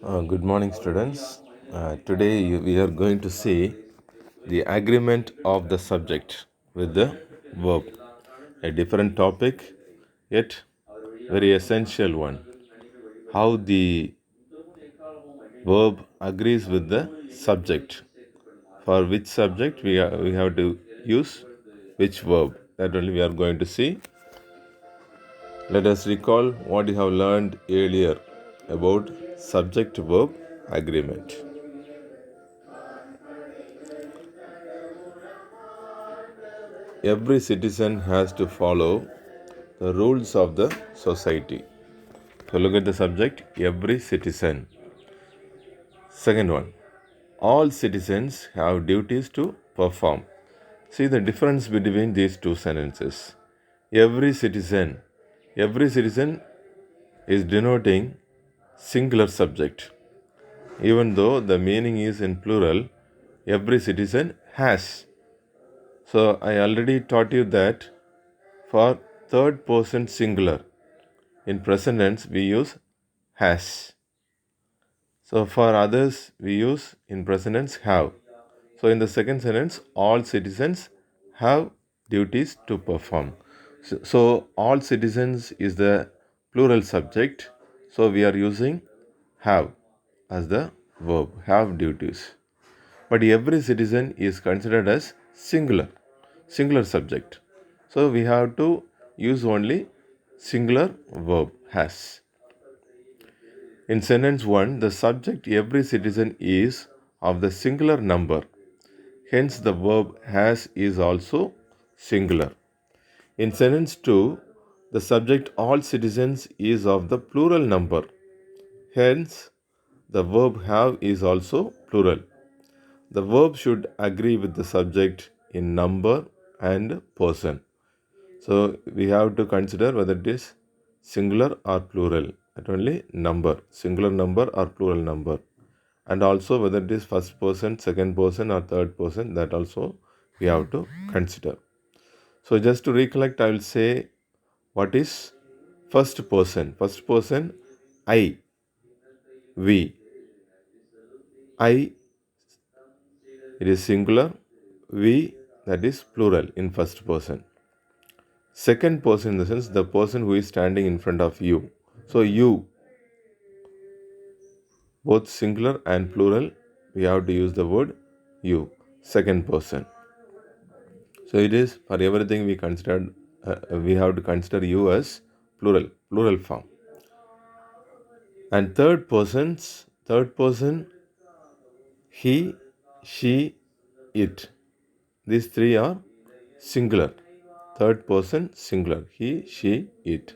Good morning, students. Today we are going to see the agreement of the subject with the verb. A different topic, yet very essential one. How the verb agrees with the subject. For which subject we have to use which verb. That only we are going to see. Let us recall what you have learned earlier about subject verb agreement. Every citizen has to follow the rules of the society. So look at the subject, every citizen. Second one, all citizens have duties to perform. See the difference between these two sentences. Every citizen is denoting singular subject. Even though the meaning is in plural, every citizen has. So I already taught you that for third person singular, in present tense we use has. So for others we use in present tense have. So in the second sentence, all citizens have duties to perform. So all citizens is the plural subject. So we are using have as the verb, have duties. But every citizen is considered as singular subject. So we have to use only singular verb has. In sentence 1, the subject every citizen is of the singular number. Hence, the verb has is also singular. In sentence 2, the subject all citizens is of the plural number. Hence, the verb have is also plural. The verb should agree with the subject in number and person. So, we have to consider whether it is singular or plural. Not only number, singular number or plural number. And also whether it is first person, second person or third person, that also we have to consider. So just to recollect, I will say what is first person. First person, I, we. I, it is singular. We, that is plural in first person. Second person in the sense the person who is standing in front of you. So you, both singular and plural, we have to use the word you, second person. So it is for everything we have to consider you as plural form. And third person, he, she, it. These three are singular. Third person singular. He, she, it.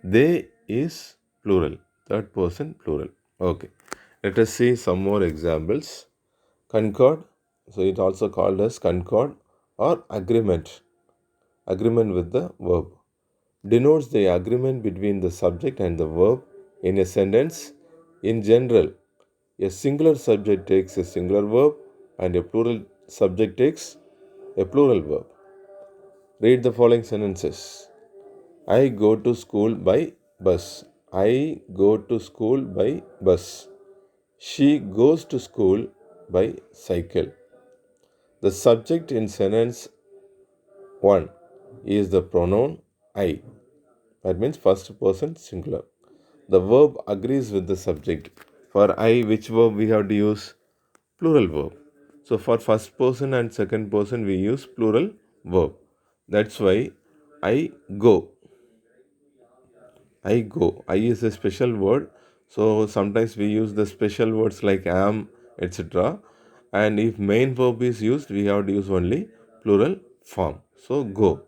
They is plural. Third person plural. Okay. Let us see some more examples. Concord. So it also called as concord or agreement. Agreement with the verb. Denotes the agreement between the subject and the verb in a sentence. In general, a singular subject takes a singular verb and a plural subject takes a plural verb. Read the following sentences. I go to school by bus. I go to school by bus. She goes to school by cycle. The subject in sentence 1 is the pronoun I. That means first person singular. The verb agrees with the subject. For I, which verb we have to use? Plural verb. So for first person and second person, we use plural verb. That's why I go. I go. I is a special word. So sometimes we use the special words like am, etc. And if main verb is used, we have to use only plural form. So go.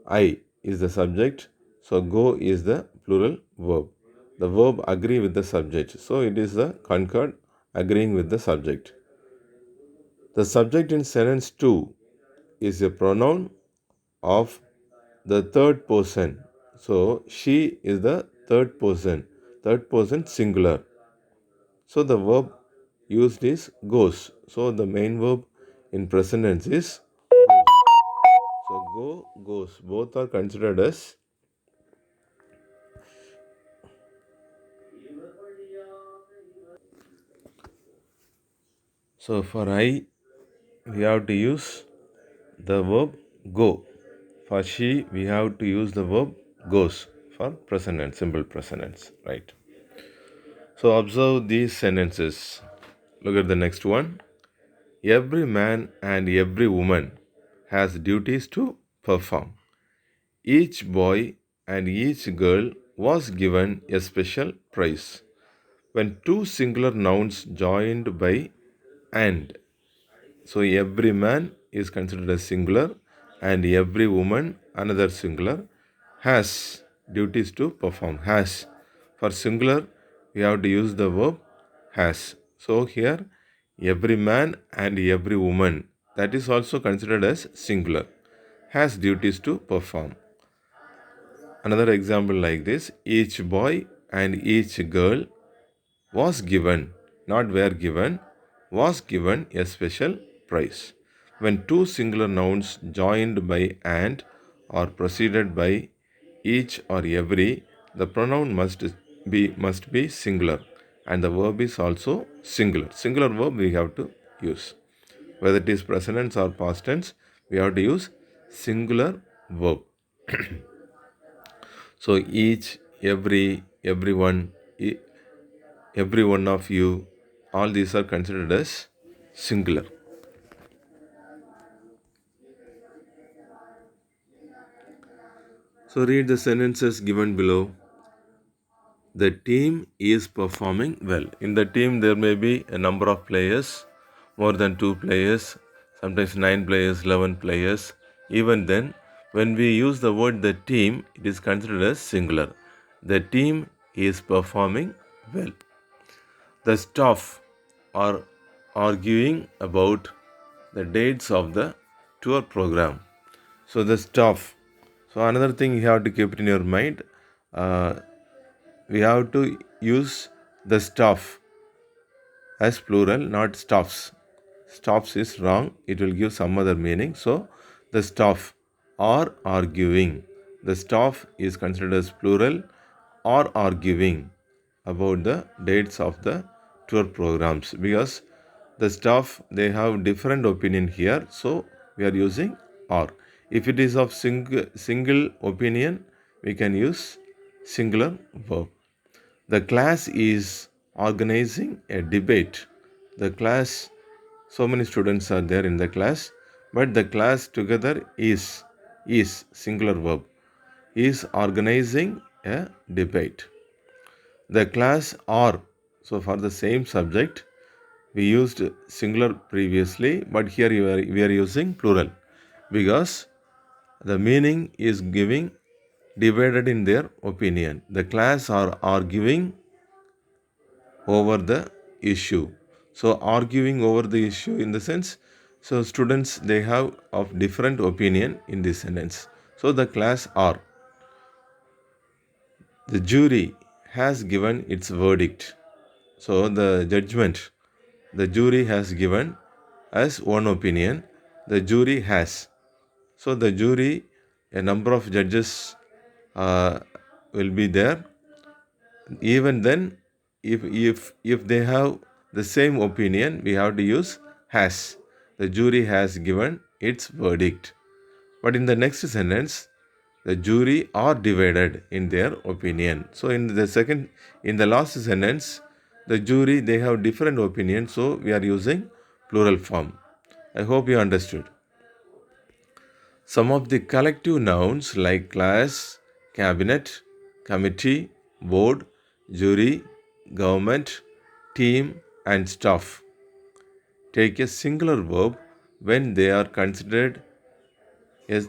I is the subject. So go is the plural verb. The verb agree with the subject. So it is the concord agreeing with the subject. The subject in sentence 2 is a pronoun of the third person. So she is the third person singular. So the verb used is goes. So the main verb in present tense is goes. So go, goes. Both are considered as So for I, we have to use the verb go. For she, we have to use the verb goes for present and simple present tense, right? So observe these sentences. Look at the next one. Every man and every woman has duties to perform. Each boy and each girl was given a special prize. When two singular nouns joined by and, so every man is considered as singular and every woman another singular has duties to perform. Has. For singular, we have to use the verb has. So here, every man and every woman, that is also considered as singular, has duties to perform. Another example like this, each boy and each girl was given, not were given, was given a special prize. When two singular nouns joined by and or preceded by each or every, the pronoun must be singular and the verb is also singular. Singular verb we have to use. Whether it is present tense or past tense, we have to use singular verb. So each, everyone, every one of you, all these are considered as singular. So read the sentences given below. The team is performing well. In the team, there may be a number of players, more than two players, sometimes 9 players, 11 players. Even then, when we use the word the team, it is considered as singular. The team is performing well. The staff are arguing about the dates of the tour program. So the staff. So another thing you have to keep it in your mind. Uh, we have to use the staff as plural, not staffs. Staffs is wrong. It will give some other meaning. So the staff are arguing. The staff is considered as plural or arguing about the dates of the tour programs because the staff they have different opinion here. So we are using or. If it is of single opinion, we can use singular verb. The class is organizing a debate. The class, so many students are there in the class, but the class together is singular verb, is organizing a debate. The class are, so for the same subject, we used singular previously, but here we are using plural because the meaning is giving divided in their opinion. The class are arguing over the issue. So arguing over the issue in the sense, so students they have of different opinion in this sentence. So the class are. The jury has given its verdict. So the judgment, the jury has given as one opinion. The jury has. So the jury, a number of judges will be there. Even then, if they have the same opinion, we have to use has. The jury has given its verdict. But in the next sentence, the jury are divided in their opinion. So in the last sentence, the jury they have different opinions. So we are using plural form. I hope you understood. Some of the collective nouns like class, cabinet, committee, board, jury, government, team, and staff take a singular verb when they are considered as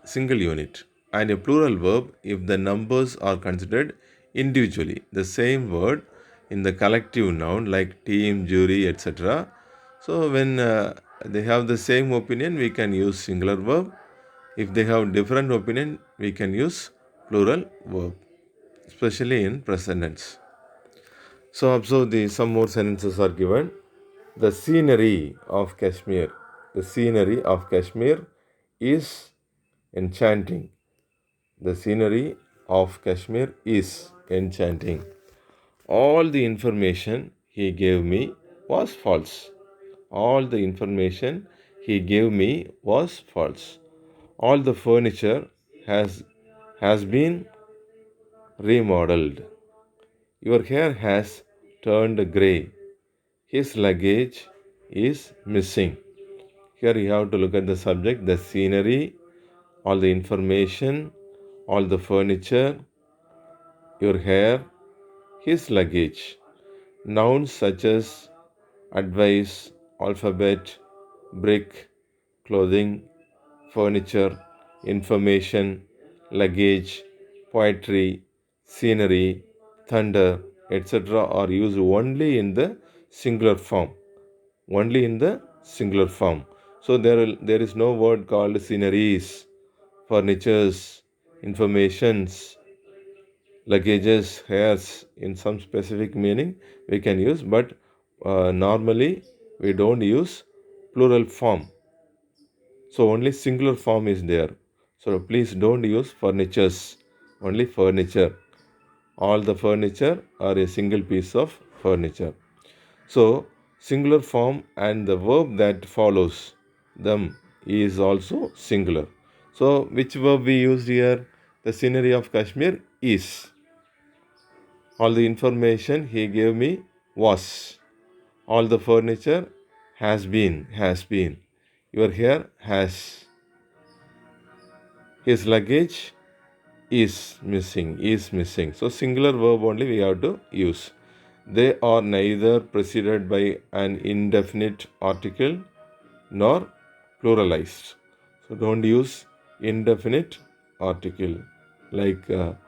single unit, and a plural verb if the numbers are considered individually. The same word in the collective noun like team, jury, etc. So when they have the same opinion, we can use singular verb. If they have different opinion, we can use plural verb, especially in present tense. So observe some more sentences are given. The scenery of Kashmir. The scenery of Kashmir is enchanting. The scenery of Kashmir is enchanting. All the information he gave me was false. All the information he gave me was false. All the furniture has has been remodeled. Your hair has turned grey. His luggage is missing. Here you have to look at the subject, the scenery, all the information, all the furniture, your hair, his luggage. Nouns such as advice, alphabet, brick, clothing, furniture, information, luggage, poetry, scenery, thunder, etc. are used only in the singular form. Only in the singular form. So there is no word called sceneries, furnitures, informations, luggages, hairs in some specific meaning we can use, but normally we don't use plural form. So only singular form is there. So please don't use furnitures, only furniture. All the furniture are a single piece of furniture. So singular form and the verb that follows them is also singular. So which verb we used here? The scenery of Kashmir is. All the information he gave me was. All the furniture has been, has been. Your hair has. His luggage is missing, is missing. So singular verb only we have to use. They are neither preceded by an indefinite article nor pluralized. So don't use indefinite article like a,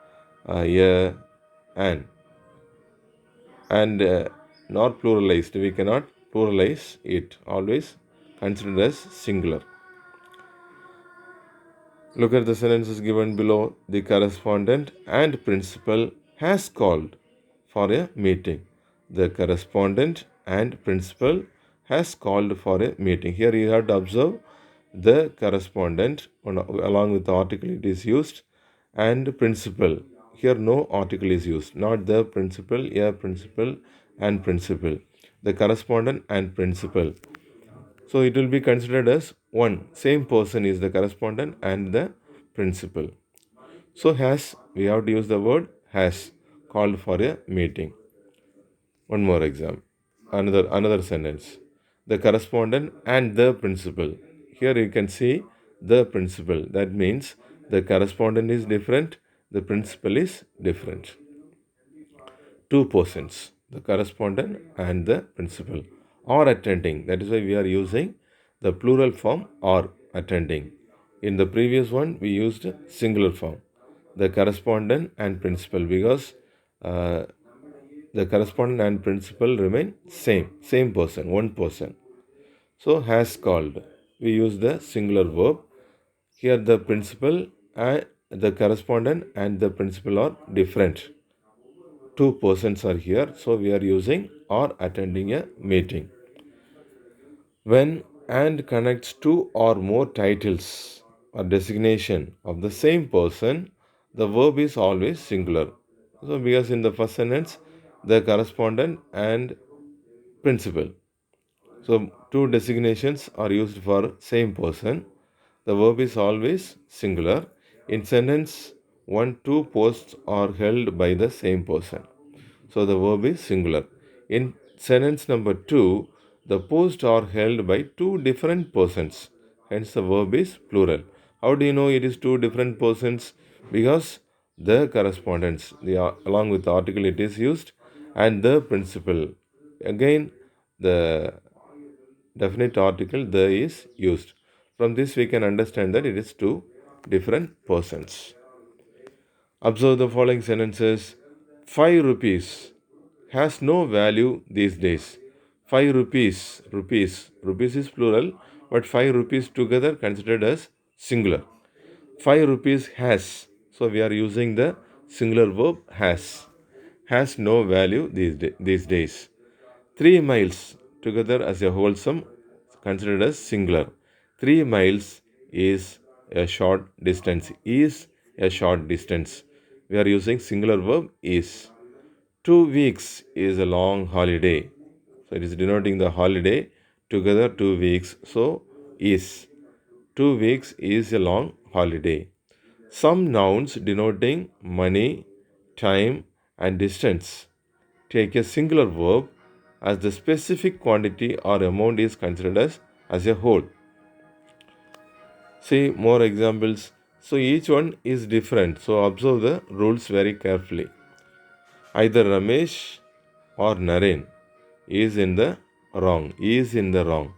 and not pluralized. We cannot pluralize it. Always considered as singular. Look at the sentences given below. The correspondent and principal has called for a meeting. The correspondent and principal has called for a meeting. Here you have to observe the correspondent along with the article it is used, and principal. Here no article is used, not the principal, a principal and principal. The correspondent and principal. So it will be considered as one. Same person is the correspondent and the principal. So has, we have to use the word has called for a meeting. One more example. Another sentence. The correspondent and the principal. Here you can see the principal. That means the correspondent is different, the principal is different. Two persons, the correspondent and the principal, are attending. That is why we are using the plural form or attending. In the previous one, we used singular form, the correspondent and principal, because uh, the correspondent and principal remain same person, one person. So, has called, we use the singular verb. Here, the principal and the correspondent and the principal are different. Two persons are here, so we are using or attending a meeting. When and connects two or more titles or designation of the same person, the verb is always singular. So because in the first sentence, the correspondent and principal. So two designations are used for same person. The verb is always singular. In sentence 1, two posts are held by the same person. So the verb is singular. In sentence number 2, the posts are held by two different persons. Hence the verb is plural. How do you know it is two different persons? Because the correspondence, along with the article it is used, and the principal. Again, the definite article the is used. From this we can understand that it is two different persons. Observe the following sentences. 5 rupees has no value these days. 5 rupees, rupees is plural, but 5 rupees together considered as singular. 5 rupees has, so we are using the singular verb has no value these days. 3 miles together as a wholesome considered as singular. 3 miles is a short distance, is a short distance. We are using singular verb is. 2 weeks is a long holiday. So it is denoting the holiday. Together 2 weeks. So is. 2 weeks is a long holiday. Some nouns denoting money, time, and distance take a singular verb as the specific quantity or amount is considered as a whole. See more examples. So each one is different. So observe the rules very carefully. Either Ramesh or Naren is in the wrong. Is in the wrong.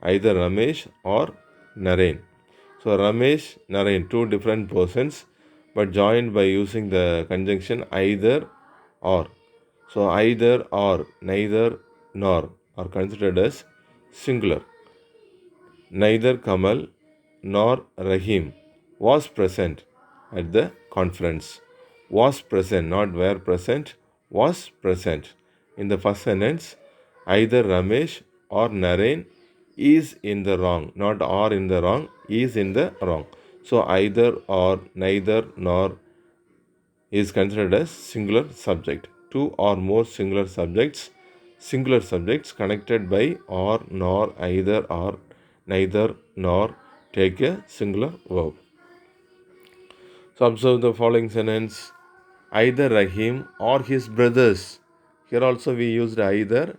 Either Ramesh or Naren. So Ramesh, Naren, two different persons, but joined by using the conjunction either or. So either or, neither nor are considered as singular. Neither Kamal nor Rahim was present at the conference. Was present, not were present, was present. In the first sentence, either Ramesh or Naren is in the wrong, not are in the wrong, is in the wrong. So either or, neither nor is considered as singular subject. Two or more singular subjects connected by or, nor, either or, neither nor take a singular verb. So observe the following sentence. Either Rahim or his brothers. Here also we used either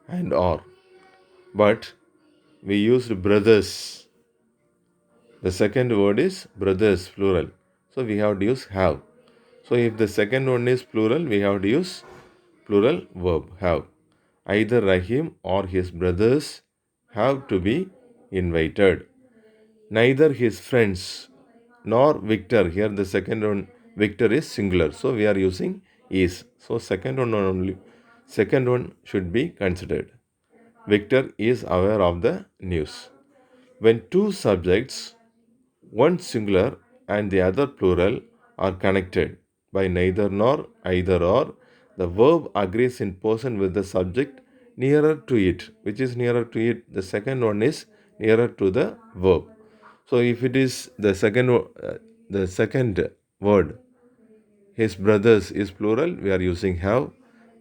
and or. But we used brothers. The second word is brothers, plural. So we have to use have. So if the second one is plural, we have to use plural verb have. Either Rahim or his brothers have to be invited. Neither his friends nor Victor. Here the second one, Victor is singular. So we are using is. So second one should be considered. Victor is aware of the news. When two subjects, one singular and the other plural, are connected by neither nor, either or, the verb agrees in person with the subject nearer to it. Which is nearer to it? The second one is nearer to the verb. So if it is the second word, his brothers is plural, we are using have.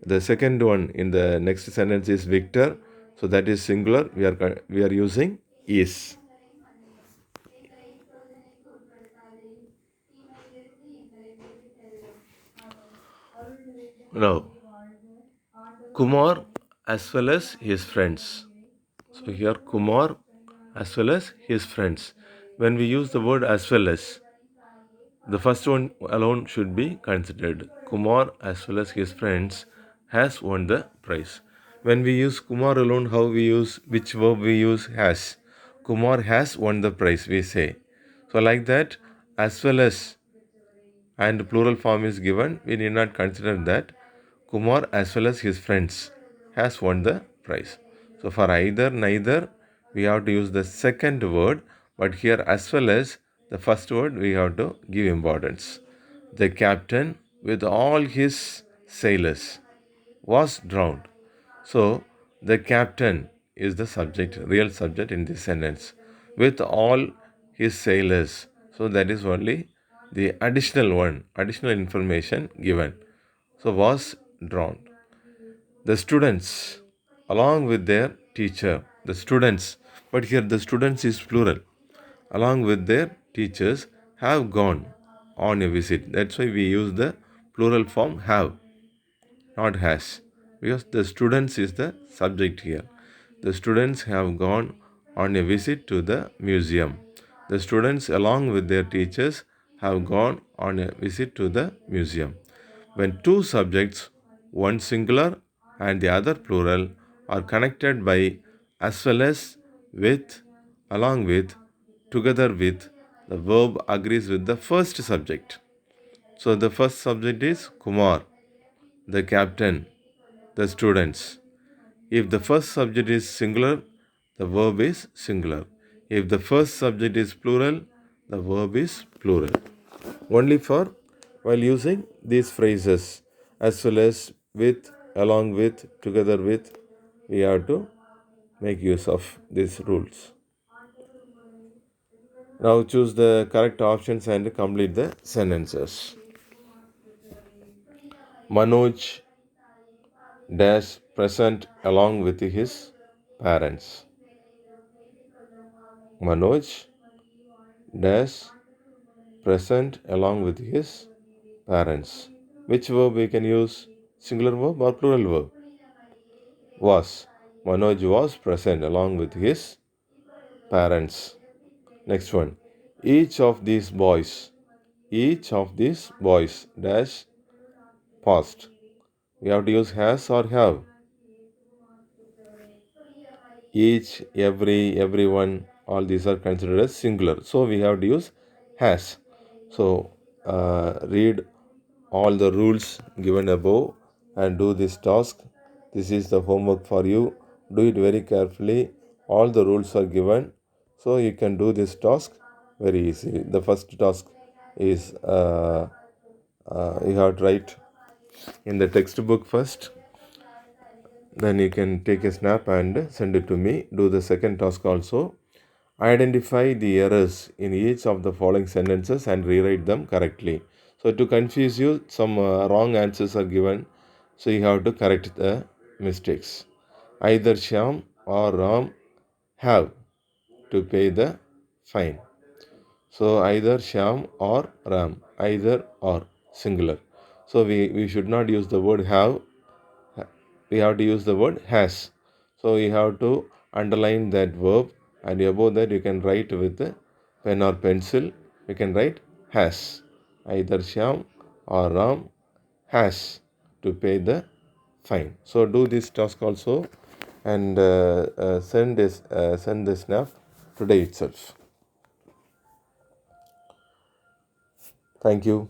The second one in the next sentence is Victor, so that is singular, we are using is. Now, Kumar as well as his friends. So here Kumar as well as his friends. When we use the word as well as, the first one alone should be considered. Kumar as well as his friends has won the prize. When we use Kumar alone, how we use, which verb we use? Has. Kumar has won the prize, we say. So like that, as well as and plural form is given, we need not consider that. Kumar as well as his friends has won the prize. So for either, neither, we have to use the second word, but here as well as the first word we have to give importance. The captain with all his sailors was drowned. So the captain is the subject, real subject in this sentence. With all his sailors. So that is only the additional information given. So was drowned. The students, along with their teacher, the students, but here the students is plural, along with their teachers, have gone on a visit. That's why we use the plural form have, not has, because the students is the subject here. The students have gone on a visit to the museum. The students, along with their teachers, have gone on a visit to the museum. When two subjects, one singular and the other plural, are connected by as well as, with, along with, together with, the verb agrees with the first subject. So the first subject is Kumar, the captain, the students. If the first subject is singular, the verb is singular. If the first subject is plural, the verb is plural. Only for while using these phrases, as well as, with, along with, together with, we have to make use of these rules. Now choose the correct options and complete the sentences. Manoj dash present along with his parents. Manoj dash present along with his parents. Which verb we can use? Singular verb or plural verb? Was. Manoj was present along with his parents. Next one. Each of these boys dash past. We have to use has or have. Each, every, everyone, all these are considered as singular. So we have to use has. So read all the rules given above and do this task. This is the homework for you. Do it very carefully. All the rules are given. So you can do this task very easily. The first task is you have to write in the textbook first. Then you can take a snap and send it to me. Do the second task also. Identify the errors in each of the following sentences and rewrite them correctly. So to confuse you, some wrong answers are given. So you have to correct the mistakes. Either Shyam or Ram have to pay the fine. So either Shyam or Ram, either or singular. So we should not use the word have, we have to use the word has. So you have to underline that verb, and above that you can write with a pen or pencil. You can write has. Either Shyam or Ram has to pay the fine. So do this task also and send the snap today itself. Thank you.